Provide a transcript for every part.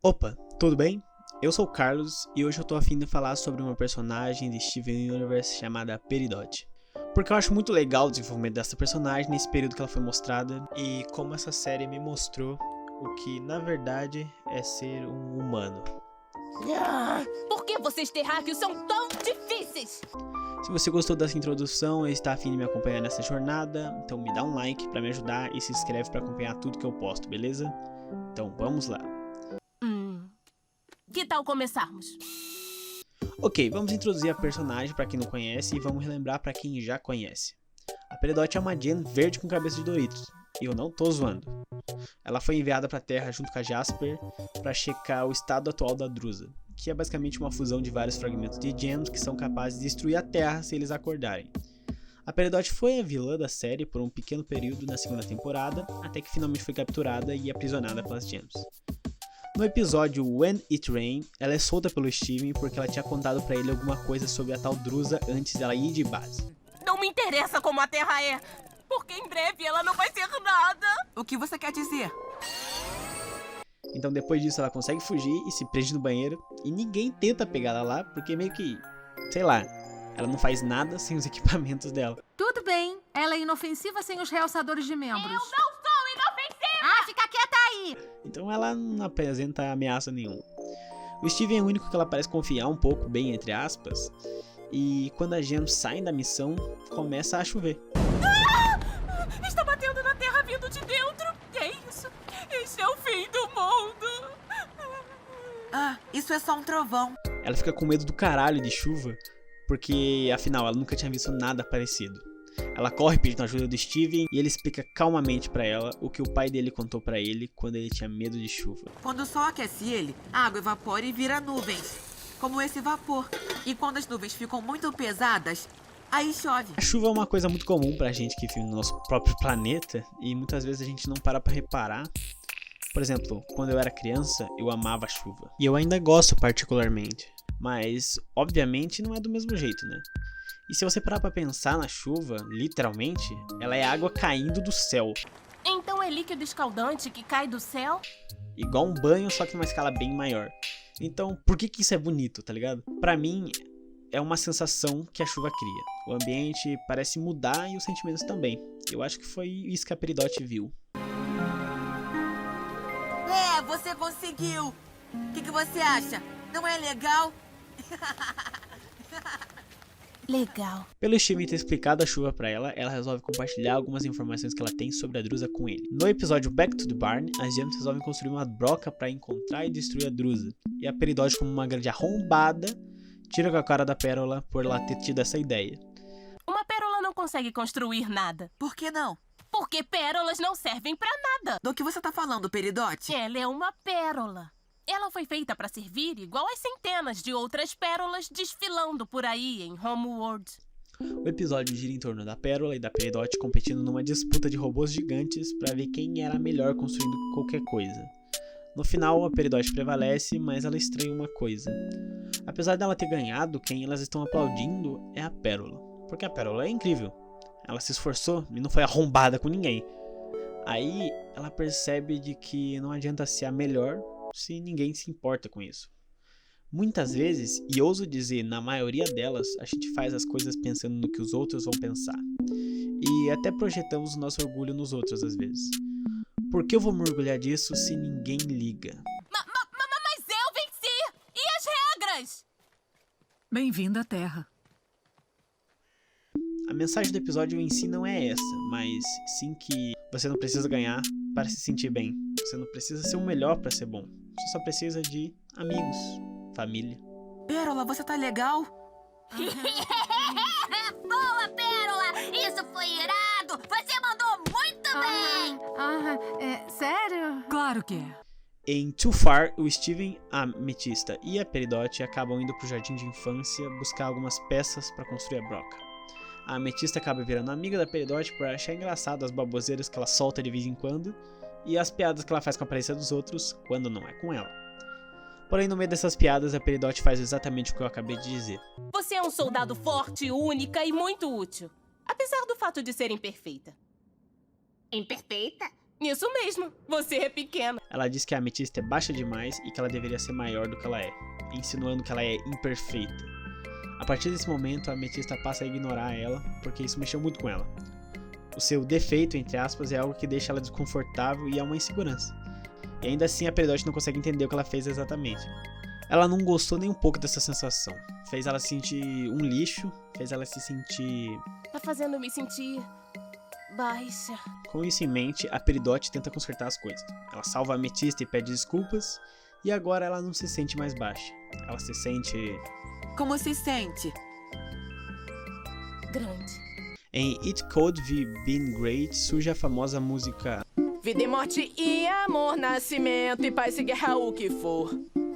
Opa, tudo bem? Eu sou o Carlos e hoje eu tô a fim de falar sobre uma personagem de Steven Universe chamada Peridot. Porque eu acho muito legal o desenvolvimento dessa personagem nesse período que ela foi mostrada e como essa série me mostrou o que na verdade é ser um humano. Por que vocês terráqueos são tão difíceis? Se você gostou dessa introdução e está a fim de me acompanhar nessa jornada, então me dá um like para me ajudar e se inscreve para acompanhar tudo que eu posto, beleza? Então vamos lá. Que tal começarmos? Ok, vamos introduzir a personagem para quem não conhece e vamos relembrar para quem já conhece. A Peridot é uma Gen verde com cabeça de Doritos, e eu não tô zoando. Ela foi enviada para a Terra junto com a Jasper para checar o estado atual da Drusa, que é basicamente uma fusão de vários fragmentos de gems que são capazes de destruir a Terra se eles acordarem. A Peridot foi a vilã da série por um pequeno período na segunda temporada, até que finalmente foi capturada e aprisionada pelas gems. No episódio When It Rain, ela é solta pelo Steven porque ela tinha contado pra ele alguma coisa sobre a tal Drusa antes dela ir de base. Não me interessa como a Terra é, porque em breve ela não vai ser nada. O que você quer dizer? Então depois disso ela consegue fugir e se prende no banheiro e ninguém tenta pegar ela lá porque meio que, sei lá, ela não faz nada sem os equipamentos dela. Tudo bem, ela é inofensiva sem os realçadores de membros. Eu não sou inofensiva! Ah, fica quieta aí! Então ela não apresenta ameaça nenhuma. O Steven é o único que ela parece confiar um pouco, bem entre aspas, e quando as gems saem da missão, começa a chover. Está batendo na Terra vindo de dentro! É isso? Este é o fim do mundo! Ah, isso é só um trovão. Ela fica com medo do caralho de chuva, porque afinal ela nunca tinha visto nada parecido. Ela corre pedindo ajuda do Steven e ele explica calmamente pra ela o que o pai dele contou pra ele quando ele tinha medo de chuva. Quando o sol aquece ele, a água evapora e vira nuvens, como esse vapor. E quando as nuvens ficam muito pesadas, aí chove. A chuva é uma coisa muito comum pra gente que vive no nosso próprio planeta e muitas vezes a gente não para pra reparar. Por exemplo, quando eu era criança, eu amava a chuva. E eu ainda gosto particularmente. Mas, obviamente, não é do mesmo jeito, né? E se você parar pra pensar na chuva, literalmente, ela é água caindo do céu. Então é líquido escaldante que cai do céu? Igual um banho, só que numa escala bem maior. Então, por que isso é bonito, tá ligado? Pra mim, é uma sensação que a chuva cria. O ambiente parece mudar e os sentimentos também. Eu acho que foi isso que a Peridot viu. É, você conseguiu! O que você acha? Não é legal? Legal. Pelo Steven ter explicado a chuva pra ela, ela resolve compartilhar algumas informações que ela tem sobre a Drusa com ele. No episódio Back to the Barn, as gems resolvem construir uma broca pra encontrar e destruir a Drusa. E a Peridot, como uma grande arrombada, tira com a cara da Pérola por ela ter tido essa ideia. Uma pérola não consegue construir nada. Por que não? Porque pérolas não servem pra nada. Do que você tá falando, Peridot? Ela é uma pérola. Ela foi feita pra servir igual as centenas de outras pérolas desfilando por aí em Homeworld. O episódio gira em torno da Pérola e da Peridot competindo numa disputa de robôs gigantes pra ver quem era melhor construindo qualquer coisa. No final, a Peridot prevalece, mas ela estranha uma coisa. Apesar dela ter ganhado, quem elas estão aplaudindo é a Pérola. Porque a Pérola é incrível. Ela se esforçou e não foi arrombada com ninguém. Aí ela percebe de que não adianta ser a melhor se ninguém se importa com isso. Muitas vezes, e ouso dizer na maioria delas, a gente faz as coisas pensando no que os outros vão pensar. E até projetamos o nosso orgulho nos outros às vezes. Por que eu vou me orgulhar disso se ninguém liga? Mas eu venci! E as regras? Bem-vindo à Terra. A mensagem do episódio em si não é essa, mas sim que você não precisa ganhar para se sentir bem. Você não precisa ser o melhor para ser bom. Você só precisa de amigos, família. Pérola, você tá legal? Boa, Pérola! Isso foi irado! Você mandou muito bem! Sério? Claro que é. Em Too Far, o Steven, a Ametista e a Peridot acabam indo pro jardim de infância buscar algumas peças para construir a broca. A Ametista acaba virando amiga da Peridot por achar engraçado as baboseiras que ela solta de vez em quando e as piadas que ela faz com a aparência dos outros quando não é com ela. Porém, no meio dessas piadas, a Peridot faz exatamente o que eu acabei de dizer. Você é um soldado forte, única e muito útil. Apesar do fato de ser imperfeita. Imperfeita? Isso mesmo, você é pequena. Ela diz que a ametista é baixa demais e que ela deveria ser maior do que ela é, insinuando que ela é imperfeita. A partir desse momento, a ametista passa a ignorar ela, porque isso mexeu muito com ela. O seu defeito, entre aspas, é algo que deixa ela desconfortável e é uma insegurança. E ainda assim a Peridot não consegue entender o que ela fez exatamente. Ela não gostou nem um pouco dessa sensação. Fez ela se sentir um lixo, fez ela se sentir... Tá fazendo me sentir... baixa. Com isso em mente, a Peridot tenta consertar as coisas. Ela salva a ametista e pede desculpas, e agora ela não se sente mais baixa. Ela se sente... Como se sente? Grande. Em It Could Have Been Great surge a famosa música Vida e morte e amor, nascimento e paz e guerra, o que for.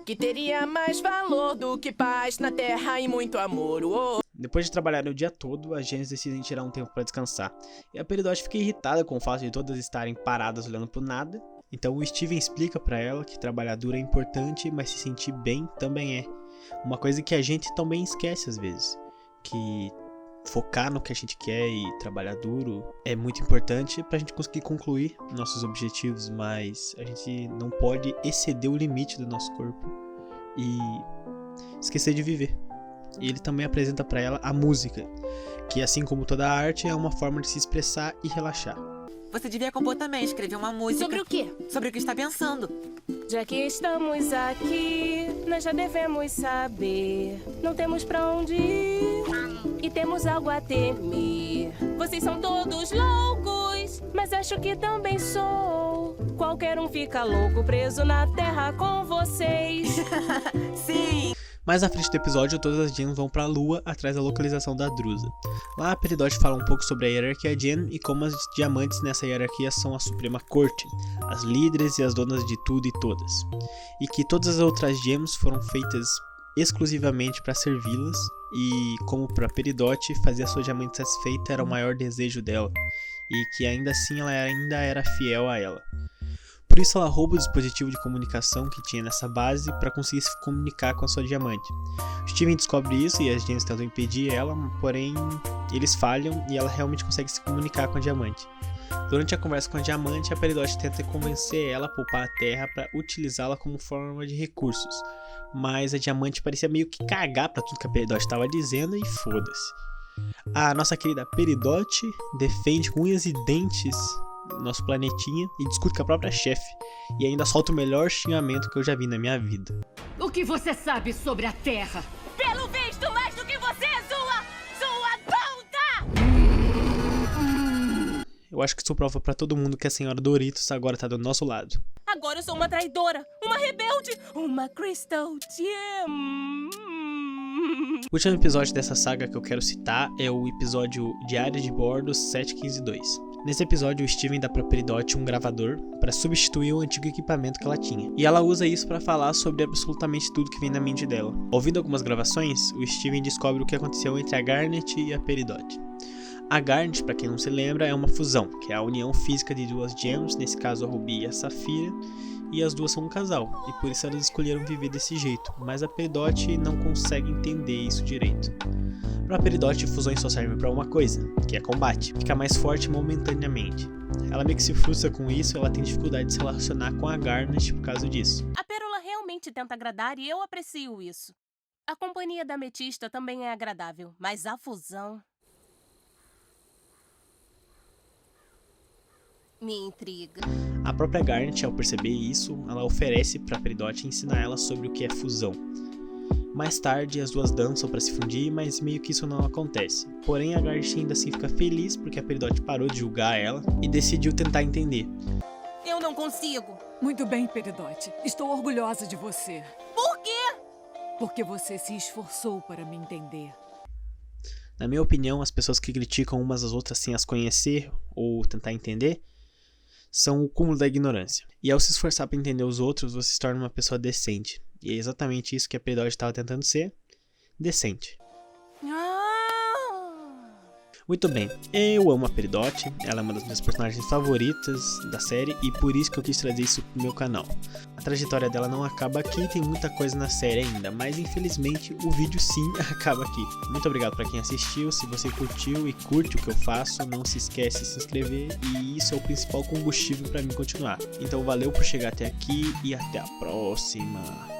Que teria mais valor do que paz na terra e muito amor. Depois de trabalhar o dia todo, as gêmeas decidem tirar um tempo para descansar. E a Peridot fica irritada com o fato de todas estarem paradas olhando pro nada. Então o Steven explica para ela que trabalhar duro é importante, mas se sentir bem também é. Uma coisa que a gente também esquece às vezes. Que focar no que a gente quer e trabalhar duro é muito importante pra gente conseguir concluir nossos objetivos, mas a gente não pode exceder o limite do nosso corpo e esquecer de viver. E ele também apresenta pra ela a música, que assim como toda a arte é uma forma de se expressar e relaxar. Você devia compor também, escrever uma música. Sobre o quê? Sobre o que está pensando. Já que estamos aqui, nós já devemos saber. Não temos pra onde ir e temos algo a temer. Vocês são todos loucos, mas acho que também sou. Qualquer um fica louco preso na terra com vocês. Sim! Mais à frente do episódio, todas as gems vão pra lua atrás da localização da Drusa. Lá a Peridot fala um pouco sobre a hierarquia gem e como as diamantes nessa hierarquia são a suprema corte, as líderes e as donas de tudo e todas. E que todas as outras gems foram feitas exclusivamente para servi-las e como para Peridot fazer a sua diamante satisfeita era o maior desejo dela e que ainda assim ela ainda era fiel a ela. Por isso ela rouba o dispositivo de comunicação que tinha nessa base para conseguir se comunicar com a sua diamante. Steven descobre isso e as gems tentam impedir ela, porém eles falham e ela realmente consegue se comunicar com a diamante. Durante a conversa com a diamante, a Peridot tenta convencer ela a poupar a terra para utilizá-la como forma de recursos, mas a diamante parecia meio que cagar para tudo que a Peridot estava dizendo e foda-se. A nossa querida Peridot defende com unhas e dentes nosso planetinha e discute com a própria chefe e ainda solta o melhor xingamento que eu já vi na minha vida. O que você sabe sobre a Terra? Pelo visto, mais do que você, sua ponta! Eu acho que isso prova pra todo mundo que a senhora Doritos agora tá do nosso lado. Agora eu sou uma traidora, uma rebelde, uma Crystal Gem. O último episódio dessa saga que eu quero citar é o episódio Diário de Bordo 715-2. Nesse episódio, o Steven dá pra Peridot um gravador para substituir o antigo equipamento que ela tinha. E ela usa isso para falar sobre absolutamente tudo que vem na mente dela. Ouvindo algumas gravações, o Steven descobre o que aconteceu entre a Garnet e a Peridot. A Garnet, para quem não se lembra, é uma fusão, que é a união física de duas gems, nesse caso a Ruby e a Safira, e as duas são um casal, e por isso elas escolheram viver desse jeito, mas a Peridot não consegue entender isso direito. Para Peridot, fusões só servem para uma coisa, que é combate, ficar mais forte momentaneamente. Ela meio que se frustra com isso e ela tem dificuldade de se relacionar com a Garnet por causa disso. A pérola realmente tenta agradar e eu aprecio isso. A companhia da ametista também é agradável, mas a fusão... me intriga. A própria Garnet, ao perceber isso, ela oferece para Peridot ensinar ela sobre o que é fusão. Mais tarde, as duas dançam para se fundir, mas meio que isso não acontece. Porém, a Garnet ainda assim fica feliz porque a Peridot parou de julgar ela e decidiu tentar entender. Eu não consigo. Muito bem, Peridot. Estou orgulhosa de você. Por quê? Porque você se esforçou para me entender. Na minha opinião, as pessoas que criticam umas às outras sem as conhecer ou tentar entender são o cúmulo da ignorância. E ao se esforçar para entender os outros, você se torna uma pessoa decente. E é exatamente isso que a Peridot estava tentando ser, decente. Muito bem, eu amo a Peridot, ela é uma das minhas personagens favoritas da série e por isso que eu quis trazer isso pro meu canal. A trajetória dela não acaba aqui, tem muita coisa na série ainda, mas infelizmente o vídeo sim acaba aqui. Muito obrigado para quem assistiu, se você curtiu e curte o que eu faço, não se esquece de se inscrever e isso é o principal combustível para mim continuar. Então valeu por chegar até aqui e até a próxima!